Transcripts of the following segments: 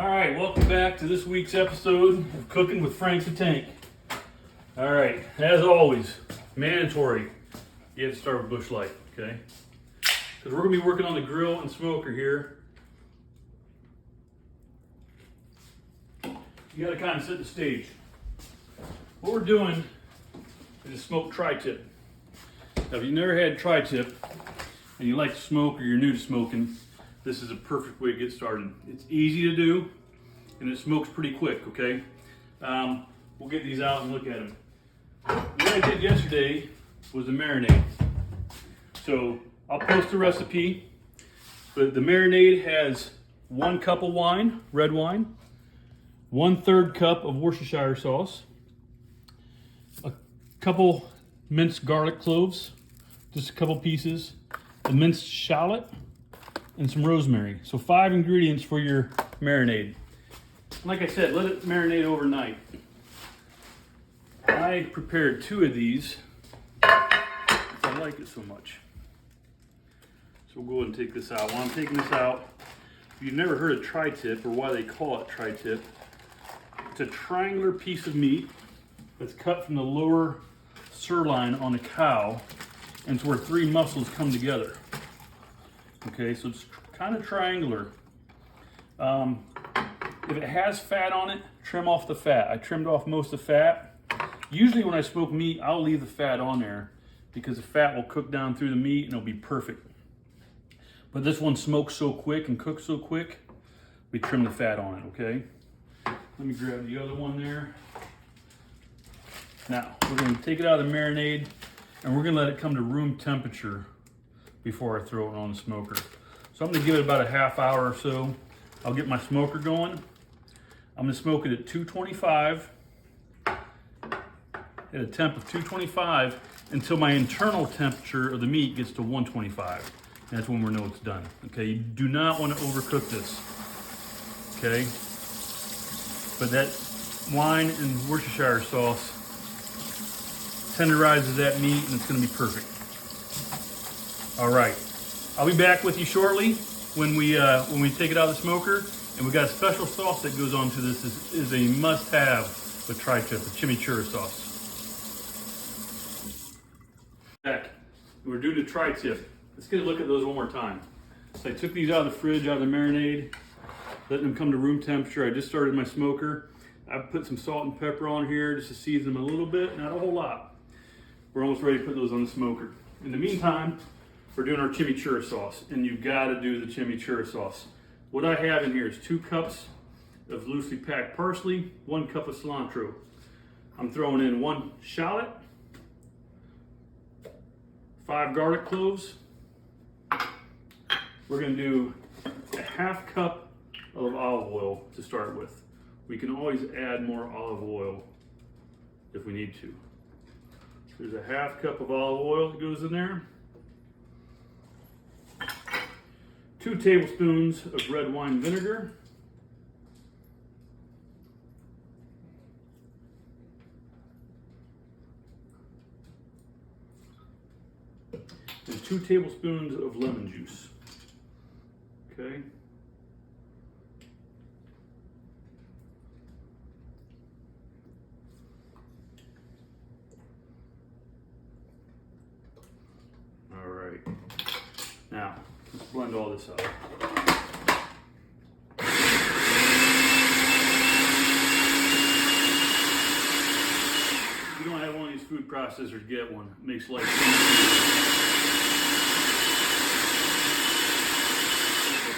All right, welcome back to this week's episode of Cooking with Frank the Tank. All right, as always, mandatory, you have to start with Bush Light, okay? Because we're gonna be working on the grill and smoker here. You gotta kind of set the stage. What we're doing is a smoked tri-tip. Now, if you've never had tri-tip and you like to smoke or you're new to smoking, this is a perfect way to get started. It's easy to do and it smokes pretty quick, okay? We'll get these out and look at them. What I did yesterday was a marinade. So I'll post the recipe, but the marinade has 1 cup of wine, red wine, 1/3 cup of Worcestershire sauce, a couple minced garlic cloves, just a couple pieces, a minced shallot, and some rosemary. So 5 ingredients for your marinade. Like I said, let it marinate overnight. I prepared 2 of these because I like it so much. So we'll go ahead and take this out. While I'm taking this out, if you've never heard of tri-tip or why they call it tri-tip, it's a triangular piece of meat that's cut from the lower sirloin on a cow, and it's where 3 muscles come together. Okay, so it's kind of triangular. If it has fat on it, trim off the fat. I trimmed off most of the fat. Usually when I smoke meat, I'll leave the fat on there because the fat will cook down through the meat and it'll be perfect. But this one smokes so quick and cooks so quick, we trim the fat on it, okay? Let me grab the other one there. Now, we're gonna take it out of the marinade and we're gonna let it come to room temperature before I throw it on the smoker. So I'm gonna give it about a half hour or so. I'll get my smoker going. I'm gonna smoke it at 225, at a temp of 225 until my internal temperature of the meat gets to 125. And that's when we know it's done. Okay, you do not want to overcook this. Okay, but that wine and Worcestershire sauce tenderizes that meat and it's gonna be perfect. All right, I'll be back with you shortly when we take it out of the smoker, and we got a special sauce that goes on to this. This is a must-have with tri-tip, the Chimichurri Sauce. Back, we're doing the tri-tip. Let's get a look at those one more time. So I took these out of the fridge, out of the marinade, letting them come to room temperature. I just started my smoker. I've put some salt and pepper on here just to season them a little bit, not a whole lot. We're almost ready to put those on the smoker. In the meantime, we're doing our chimichurri sauce, and you've got to do the chimichurri sauce. What I have in here is 2 cups of loosely packed parsley, 1 cup of cilantro. I'm throwing in 1 shallot, 5 garlic cloves. We're going to do a half cup of olive oil to start with. We can always add more olive oil if we need to. There's a half cup of olive oil that goes in there. 2 tablespoons of red wine vinegar. And 2 tablespoons of lemon juice. Okay. All right. Now, let's blend all this up. If you don't have one of these food processors, get one. It makes life easier.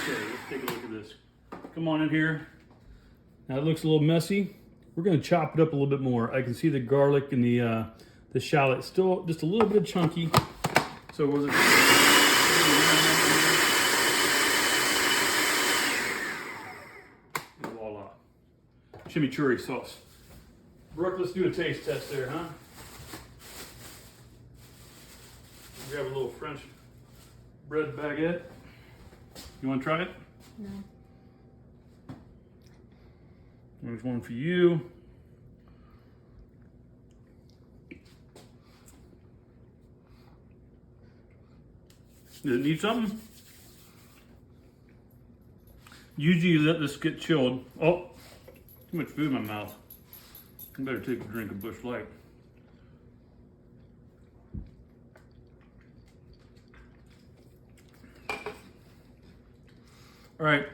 Okay, let's take a look at this. Come on in here. Now it looks a little messy. We're going to chop it up a little bit more. I can see the garlic and the shallot still just a little bit chunky. So we'll just voila. Chimichurri sauce. Brooke, let's do a taste test there, huh? Grab a little French bread baguette. You want to try it? No. There's one for you. Does it need something? Usually you let this get chilled. Oh, too much food in my mouth. I better take a drink of Busch Light. All right,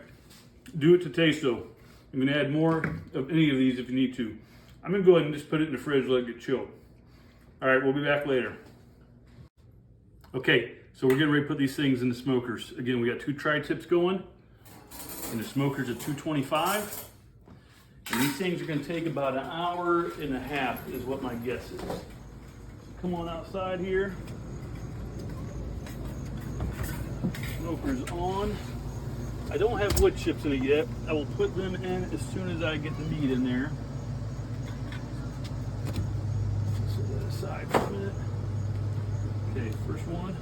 do it to taste though. I'm gonna add more of any of these if you need to. I'm gonna go ahead and just put it in the fridge, let it get chilled. All right, we'll be back later. Okay, so we're getting ready to put these things in the smokers. Again, we got 2 tri-tips going, and the smokers at 225. And these things are gonna take about an hour and a half is what my guess is. Come on outside here. Smoker's on. I don't have wood chips in it yet. I will put them in as soon as I get the meat in there. Set that aside for a minute. Okay, first one.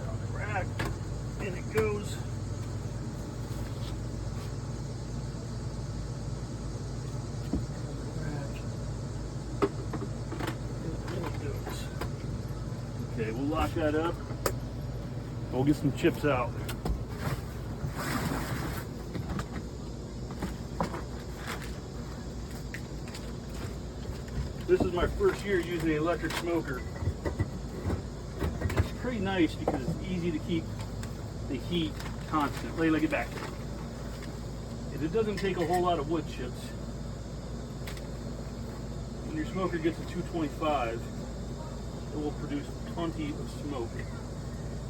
On the rack, and it goes. Okay, we'll lock that up. We'll get some chips out. This is my first year using an electric smoker. It's pretty nice because it's easy to keep the heat constant. Layla, get back there. It doesn't take a whole lot of wood chips. When your smoker gets to 225, it will produce plenty of smoke.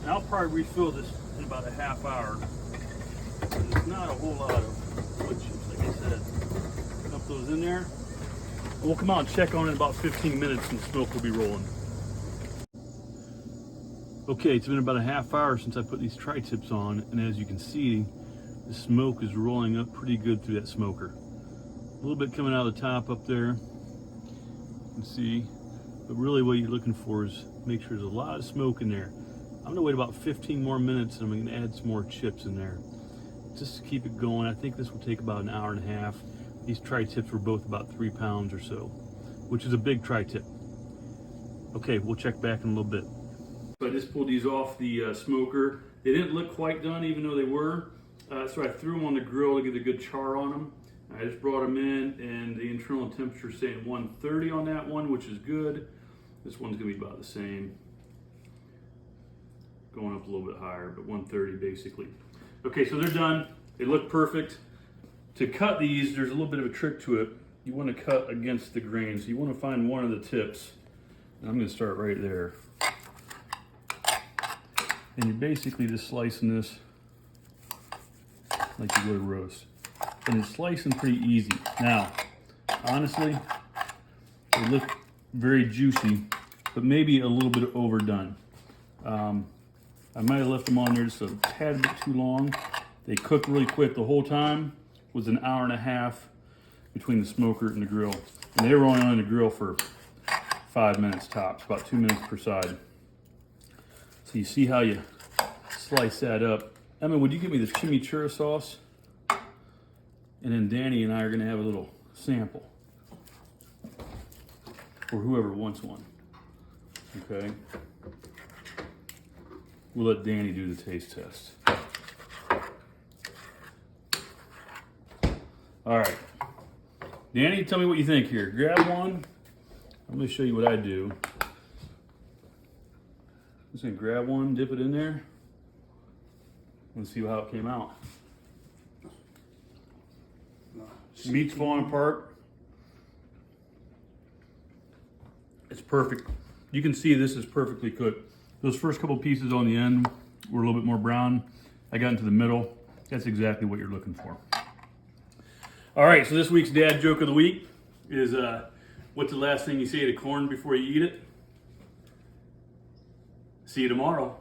And I'll probably refill this in about a half hour. There's not a whole lot of wood chips, like I said. Dump those in there. And we'll come out and check on it in about 15 minutes and the smoke will be rolling. Okay, it's been about a half hour since I put these tri-tips on, and as you can see, the smoke is rolling up pretty good through that smoker. A little bit coming out of the top up there. You can see. But really what you're looking for is make sure there's a lot of smoke in there. I'm gonna wait about 15 more minutes and I'm gonna add some more chips in there. Just to keep it going. I think this will take about an hour and a half. These tri-tips were both about 3 pounds or so, which is a big tri-tip. Okay, we'll check back in a little bit. So I just pulled these off the smoker. They didn't look quite done even though they were. So I threw them on the grill to get a good char on them. I just brought them in and the internal temperature is saying 130 on that one, which is good. This one's gonna be about the same. Going up a little bit higher, but 130 basically. Okay, so they're done. They look perfect. To cut these, there's a little bit of a trick to it. You wanna cut against the grain. So you wanna find one of the tips. And I'm gonna start right there. And you're basically just slicing this like you would a roast. And it's slicing pretty easy. Now, honestly, they look very juicy, but maybe a little bit overdone. I might have left them on there just a tad bit too long. They cooked really quick. The whole time was an hour and a half between the smoker and the grill. And they were only on the grill for 5 minutes tops, about 2 minutes per side. So you see how you slice that up. Emma, would you give me the Chimichurri Sauce? And then Danny and I are gonna have a little sample. Or whoever wants one, okay? We'll let Danny do the taste test. All right, Danny, tell me what you think here. Grab one. I'm gonna show you what I do. I'm just gonna grab one, dip it in there, and see how it came out. Meat's falling apart. It's perfect. You can see this is perfectly cooked. Those first couple pieces on the end were a little bit more brown. I got into the middle. That's exactly what you're looking for. All right, so this week's dad joke of the week is what's the last thing you say to corn before you eat it? See you tomorrow.